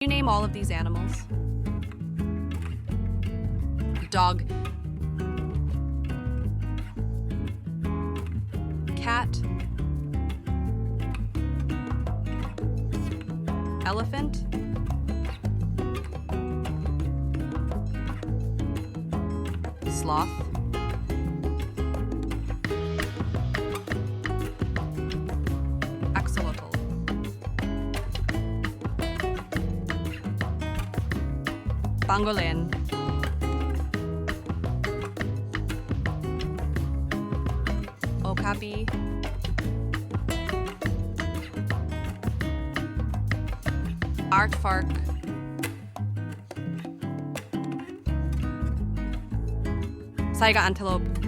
You name all of these animals. Dog. Cat. Elephant. Sloth. Axolotl. Pangolin. Okapi. Aardvark. Saiga antelope.